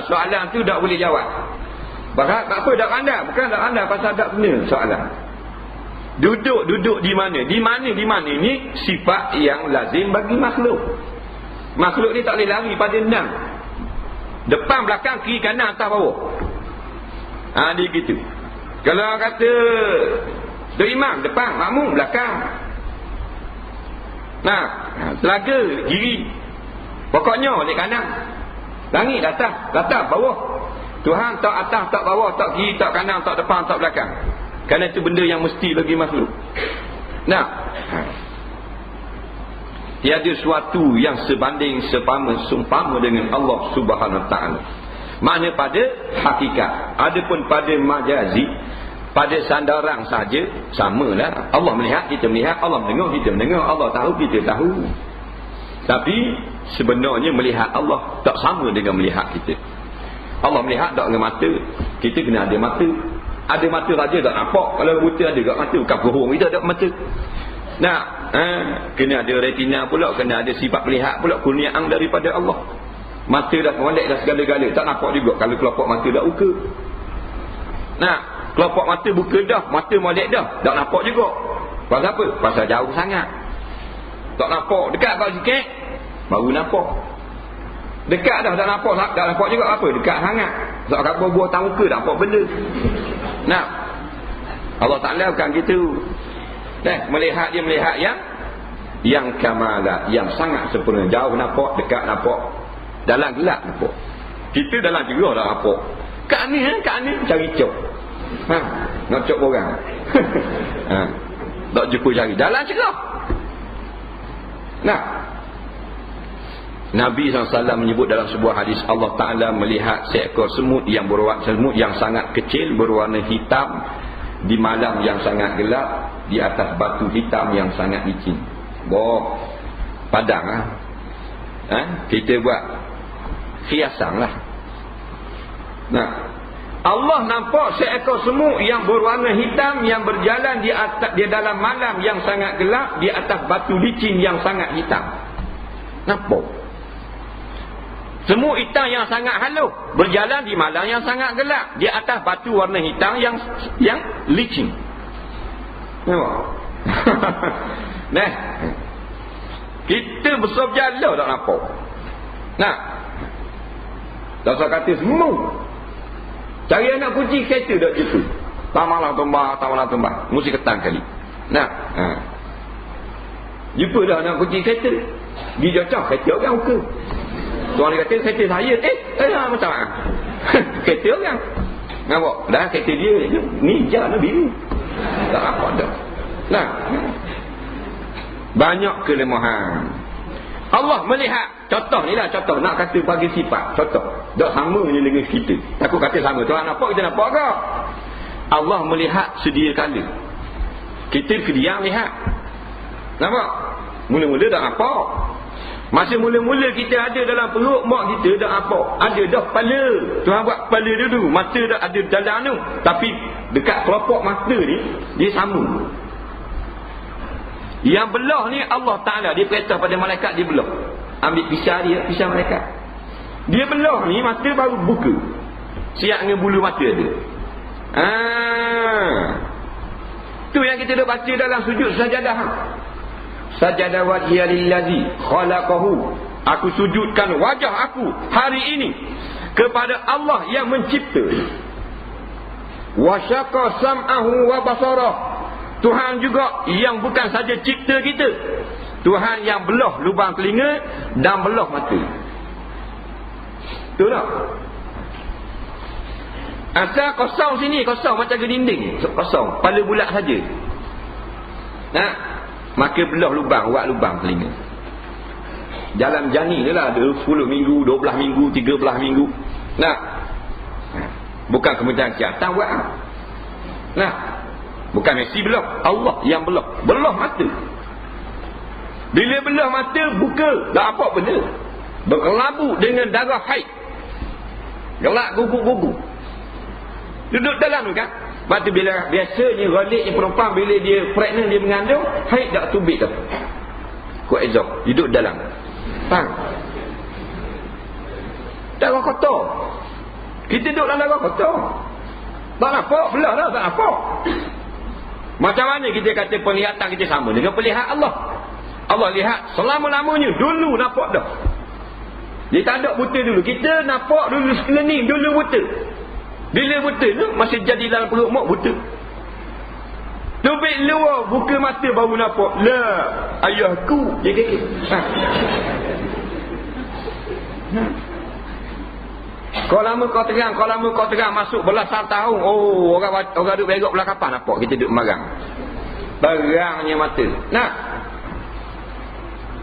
Speaker 1: Soalan tu tak boleh jawab. Tak apa, tak pandai. Bukan tak pandai, pasal tak kena soalan. Duduk di mana? Di mana ni sifat yang lazim bagi makhluk. Makhluk ni tak boleh lari pada enam. Depan, belakang, kiri, kanan, atas, bawah. Dia gitu. Kalau kata imam, depan, makmum, belakang. Telaga, kiri. Pokoknya, balik kanan. Langit, atas, bawah. Tuhan tak atas, tak bawah, tak kiri, tak kanan, tak depan, tak belakang. Kerana itu benda yang mesti bagi makhluk. Tiada suatu yang sebanding, seumpama dengan Allah Subhanahu Wa Ta'ala. Makna pada hakikat. Adapun pada majazi, pada sandaran saja, samalah. Allah melihat, kita melihat. Allah mendengar, kita mendengar. Allah tahu, kita tahu. Tapi sebenarnya melihat Allah tak sama dengan melihat kita. Allah melihat tak dengan mata, kita kena ada mata. Ada mata saja tak nampak. Kalau buta ada kat mata, bukan bohong kita ada mata. Kena ada retina pula, kena ada sifat melihat pula, kurniaan daripada Allah. Mata dah molek dah segala-gala, tak nampak juga kalau kelopak mata dah buka. Kelopak mata buka dah, mata molek dah, tak nampak juga. Pasal apa? Pasal jauh sangat. Tak nampak. Dekat kau sikit baru nampak. Dekat dah tak nampak juga apa? Dekat sangat. Sebab apa buah tangka tak nampak benda. Allah Ta'ala bukan gitu. Melihat dia melihat yang kamalah, yang sangat sempurna. Jauh nampak, dekat nampak, dalam gelap nampak. Kita dalam jerah dah nampak. Kat ni cari cok. Nak cok orang. Tak jumpa cari. Dalam cerah. Nabi SAW menyebut dalam sebuah hadis, Allah Ta'ala melihat seekor semut yang sangat kecil berwarna hitam di malam yang sangat gelap di atas batu hitam yang sangat licin. Padang lah. Kita buat hiasan lah. Nah, Allah nampak seekor semut yang berwarna hitam yang berjalan di dalam malam yang sangat gelap di atas batu licin yang sangat hitam. Nampak? Semut hitam yang sangat halus berjalan di malam yang sangat gelap di atas batu warna hitam yang licin. Nampak? Nah, kita besar berjalan tak nampak. Nah, tak usah kata semua. Cari anak kucing kereta tak gitu. Tamalah tumbah. Mesti ketang kali. Nah, jumpa dah anak kucing kereta. Dia jatuh kereta orang muka. Tuan dia kata kereta saya. Macam mana? Kereta orang. Nampak? Dah kereta dia ni jalan biru. Tak apa dah. Nah, banyak kelemahan. Allah melihat. Contoh ni lah contoh. Nak kata bagi sifat. Contoh. Tak sama je dengan kita. Takut kata sama. Tuhan nampak, kita nampak ke? Allah melihat sedia kala. Kita kediam lihat. Nampak? Mula-mula tak nampak. Masa mula-mula kita ada dalam perut mak kita tak nampak. Ada dah kepala. Tuhan buat kepala dulu. Mata dah ada dalam tu. Tapi dekat kelopak mata ni, dia sama. Yang belah ni Allah Ta'ala dia perintah pada malaikat, dia belah. Ambil pisau dia, pisau malaikat. Dia belah ni, mata baru buka. Siap dengan bulu mata dia. Tu yang kita dah baca dalam sujud sajadah. Sajadah wajhiya lillazi khalaqahu. Aku sujudkan wajah aku hari ini kepada Allah yang mencipta. Wa syaqa sam'ahu wa basarah. Tuhan juga yang bukan saja cipta kita. Tuhan yang belah lubang telinga dan belah mata. Betul tak? Asal kosong sini, kosong macam ke dinding. Kosong, kepala bulat saja. Nah, maka belah lubang, buat lubang telinga. Jalan jani ni lah, 10 minggu, 12 minggu, 13 minggu. Nah, bukan kemudian kesihatan buat. Nah, bukan Messi belah, Allah yang belah. Belah mata. Bila belah mata, buka. Tak apa benda. Berkelabu dengan darah haid. Gelak gugu-gugu. Duduk dalam tu kan. Lepas tu bila biasanya ghaliknya perempuan bila dia pregnant, dia mengandung, haid tak tubik tu. Kuat ezok. Duduk dalam. Faham? Darah kotor. Kita duduk dalam darah kotor. Tak nampak. Belah dah tak nampak. Macam mana kita kata penglihatan kita sama dengan penglihatan Allah? Allah lihat selama-lamanya. Dulu nampak dah. Dia tak ada buta dulu. Kita nampak dulu sekeliling. Dulu buta. Bila buta tu masih jadi dalam perut mak buta. Tubik luar buka mata baru nampak. Lah, ayahku. Dia kekek. Kau lama kau terang masuk belasan tahun. Oh, orang duduk berok belah kapan nampak kita duduk marang. Barangnya mata. Nah.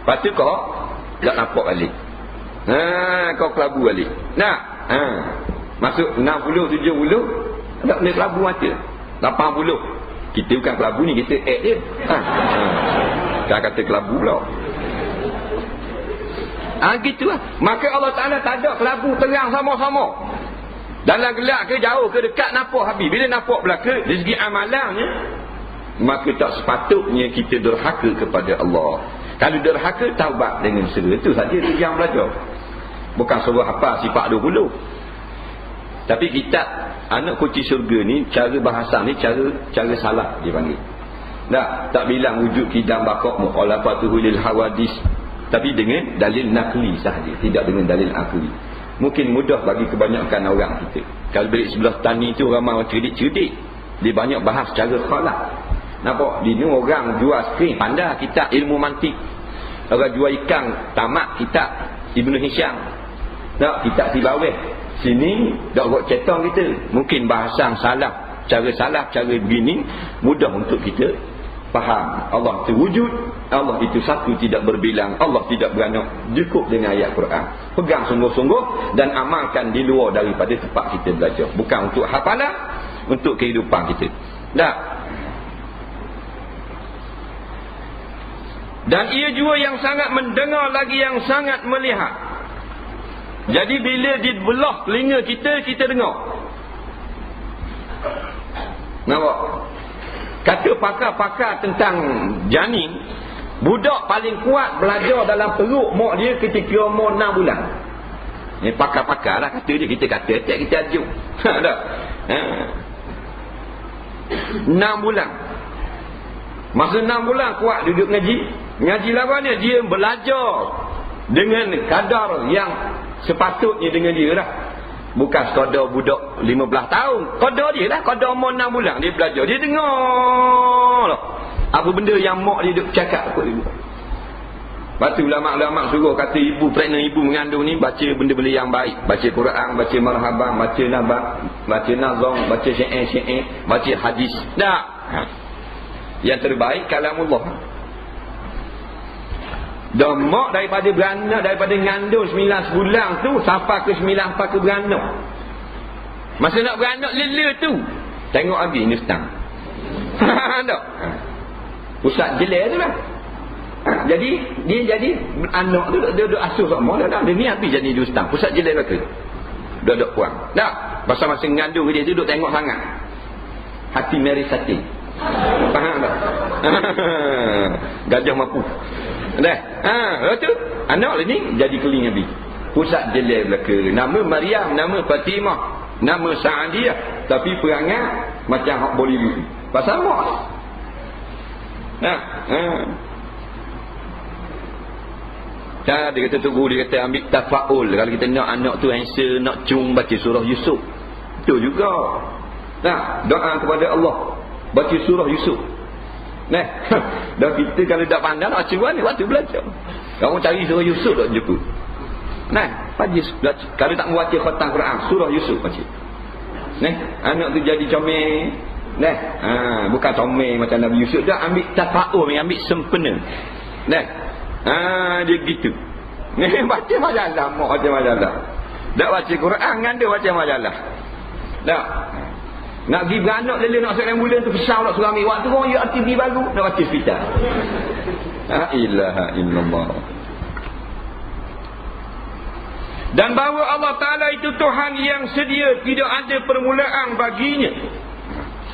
Speaker 1: Lepas tu kau tak nampak balik. Kau kelabu balik. Nah. Masuk 60, 70 tak boleh kelabu mata. 80. Kita bukan kelabu ni, kita act dia. Dah kata kelabu pula. Gitulah. Maka Allah Ta'ala tak ada kelabu terang sama-sama. Dalam gelap ke jauh ke dekat nampak habis. Bila nampak belaka dari segi amalannya, maka tak sepatutnya kita derhaka kepada Allah. Kalau derhaka, taubat dengan segera. Itu saja yang belajar. Bukan suruh apa sifat 20. Tapi kitab Anak Kunci Syurga ni, cara bahasa ni cara salah dia panggil. Tak bilang wujud kidam bakok mukhalafatuhu lil hawadis, tapi dengan dalil nakli sahaja, tidak dengan dalil akli. Mungkin mudah bagi kebanyakan orang kita. Kalau balik sebelah tani tu ramai orang cerdik-cerdik, dia banyak bahas cara khalaq. Nampak? Di ni orang jual skrin pandai kitab ilmu mantik. Orang jual ikan tamat kitab Ibnu Hisham. Tak, kitab Sibawih. Sini dak buat cetong kita. Mungkin bahasa salah, cara begini mudah untuk kita faham. Allah itu wujud, Allah itu satu, tidak berbilang. Allah tidak beranak. Cukup dengan ayat Quran. Pegang sungguh-sungguh dan amalkan di luar daripada tempat kita belajar. Bukan untuk hafalan, untuk kehidupan kita. Tak. Dan ia juga yang sangat mendengar, lagi yang sangat melihat. Jadi bila dibelah telinga kita, kita dengar. Nampak? Kata pakar-pakar tentang janin, budak paling kuat belajar dalam perut mak dia ketika umur 6 bulan. Ni pakar-pakar lah kata dia, kita kata, tak kita ajuk. Tak? 6 bulan. Masa 6 bulan kuat duduk ngaji. Ngaji lawan dia belajar dengan kadar yang sepatutnya dengan dia lah. Bukan sekadar budak 15 tahun. Kadar dia lah, kadar umur 6 bulan dia belajar. Dia dengar lah apa benda yang mak dia duk cakap kot ibu. Lepas tu ulama-ulama suruh kata ibu, pregnant ibu mengandung ni baca benda-benda yang baik. Baca Quran, baca marhaban, baca nabak, baca nazam, baca syair-syair, baca hadis. Tak. Yang terbaik kalamullah. Dan mak daripada beranak, daripada ngandung 9 bulan tu sampai ke 9 ke beranak. Masa nak beranak lela tu, tengok habis ni setang. Tak? Pusat jelek tu lah. Jadi dia jadi anak tu dia duduk asuh sama dah. Dia ni habis jadi dustang. Pusat jelek lah ke. Duduk puang. Tak? Pasal masa ngandung dia tu duduk tengok sangat. Hati Mary Sati. Faham tak? Gajah mampu. Dah. Lepas tu anak ni jadi keling habis. Pusat jelek belaka. Nama Maryam, nama Fatimah, nama Sa'adiyah, tapi perangai macam hak Bollywood. Pasal mak. Dia kata tu guru dia kata ambil tafaul. Kalau kita nak anak tu answer, nak cung baca surah Yusuf. Betul juga. Nah, doa kepada Allah, baca surah Yusuf. Nah, dah kita kalau tak pandang nak baca mana waktu belajar. Kamu cari surah Yusuf tak jumpa. Nah, pagi kalau tak membaca khatam Quran, surah Yusuf baca. Nah, anak tu jadi comel. Nah, bukan comel macam Nabi Yusuf. Dah ambil tafaul, ambil sempena. Nah, dia gitu. Ni baca majalah, mak baca majalah. Tak baca Quran, nganda baca majalah. Tak. Nak pergi beranak lele nak seorang bulan tu besar nak suami. Waktu orang ya TV baru nak baca hospital. La ilaha illallah. Dan bahawa Allah Ta'ala itu Tuhan yang sedia, tidak ada permulaan baginya.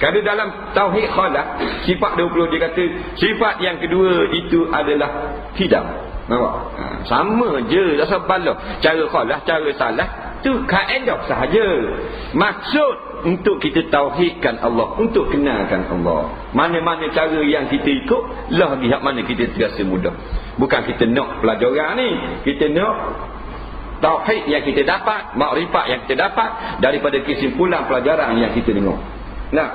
Speaker 1: Kerana dalam Tauhid Khalaq, sifat 20 dia kata, sifat yang kedua itu adalah tidak. Nampak? Sama je, tak sabarlah. Cara khalaq, cara salah, tu kaedah sahaja. Maksud untuk kita tauhidkan Allah, untuk kenalkan Allah. Mana-mana cara yang kita ikut, lah lihat mana kita terasa mudah. Bukan kita nak pelajaran ni, kita nak tauhid yang kita dapat, makrifat yang kita dapat daripada kesimpulan pelajaran yang kita dengar. Nah,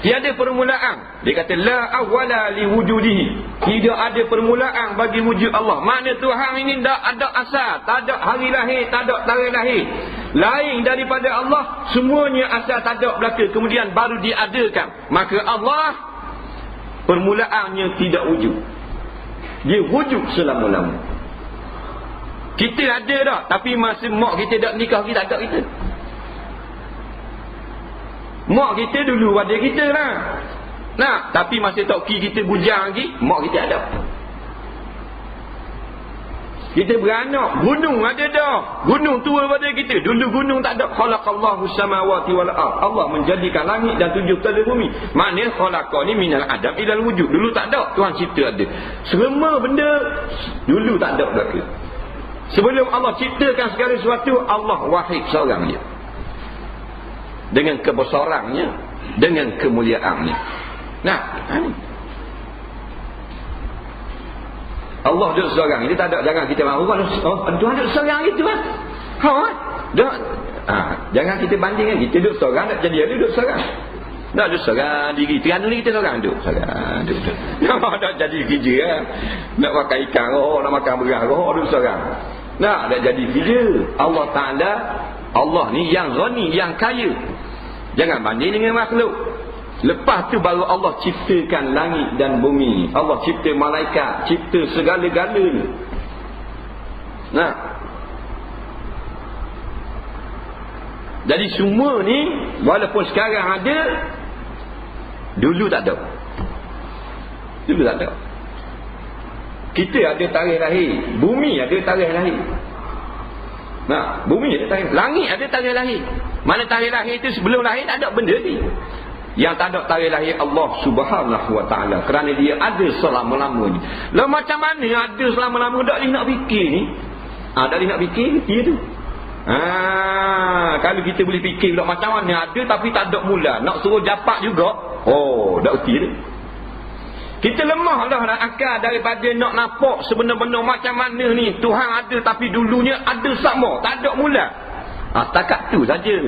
Speaker 1: tiada permulaan. Dia kata la awwala li wujudihi. Tidak ada permulaan bagi wujud Allah. Makna Tuhan ini tak ada asal, tak ada hari lahir, tak ada tarikh lahir. Lain daripada Allah, semuanya asal tak ada belaka, kemudian baru diadakan. Maka Allah permulaannya tidak wujud. Dia wujud selama-lama. Kita ada dah, tapi masa mak kita dak nikah kita tak ada kita. Mak kita dulu pada kita lah. Nah, tapi masa tok kita bujang lagi, mak kita ada. Kita beranak, gunung ada dah. Gunung tua pada kita. Dulu gunung tak ada. Khalaqallahu samawati wal ard. Allah menjadikan langit dan 7 tala bumi. Maknanya khalaqa ni minal adam ilal wujud. Dulu tak ada, Tuhan cipta ada. Semua benda dulu tak ada belaka. Sebelum Allah ciptakan segala sesuatu, Allah wahid seorang dia. Dengan kebesarannya, dengan kemuliaannya. Nah, Allah duduk seorang. Dia tak ada, jangan kita mahu. Tuhan duduk seorang itu kan. Jangan kita bandingkan. Kita duduk seorang, tak jadi dia duduk seorang. Tak duduk seorang diri. Tiada ni kita seorang duduk. Seorang duduk. Tak jadi kerja kan. Nak makan ikan, nak makan beras, duduk seorang. Tak jadi kerja. Allah Ta'ala, Allah ni yang ghani, yang kaya. Jangan banding dengan makhluk. Lepas tu baru Allah ciptakan langit dan bumi. Allah cipta malaikat, cipta segala-galanya. Nah. Jadi semua ni walaupun sekarang ada, dulu tak ada. Dulu tak ada. Kita ada tarikh lahir, bumi ada tarikh lahir. Nah, bumi ada tarikh, langit ada tarikh lahir. Mana tarikh lahir itu sebelum lahir tak ada benda ni. Yang tak ada tarikh lahir Allah Subhanahu Wa Taala, kerana dia ada selama-lamanya. Lah macam mana ada selama-lama, tak boleh nak fikir ni? Tak boleh nak fikir dia tu. Kalau kita boleh fikir pula macam mana ada tapi tak ada mula, nak suruh japak juga. Oh, tak erti tu. Kita lemah lah akal daripada nak nampak sebenar-benar macam mana ni Tuhan ada tapi dulunya ada sama, tak ada mula. Setakat tu saja.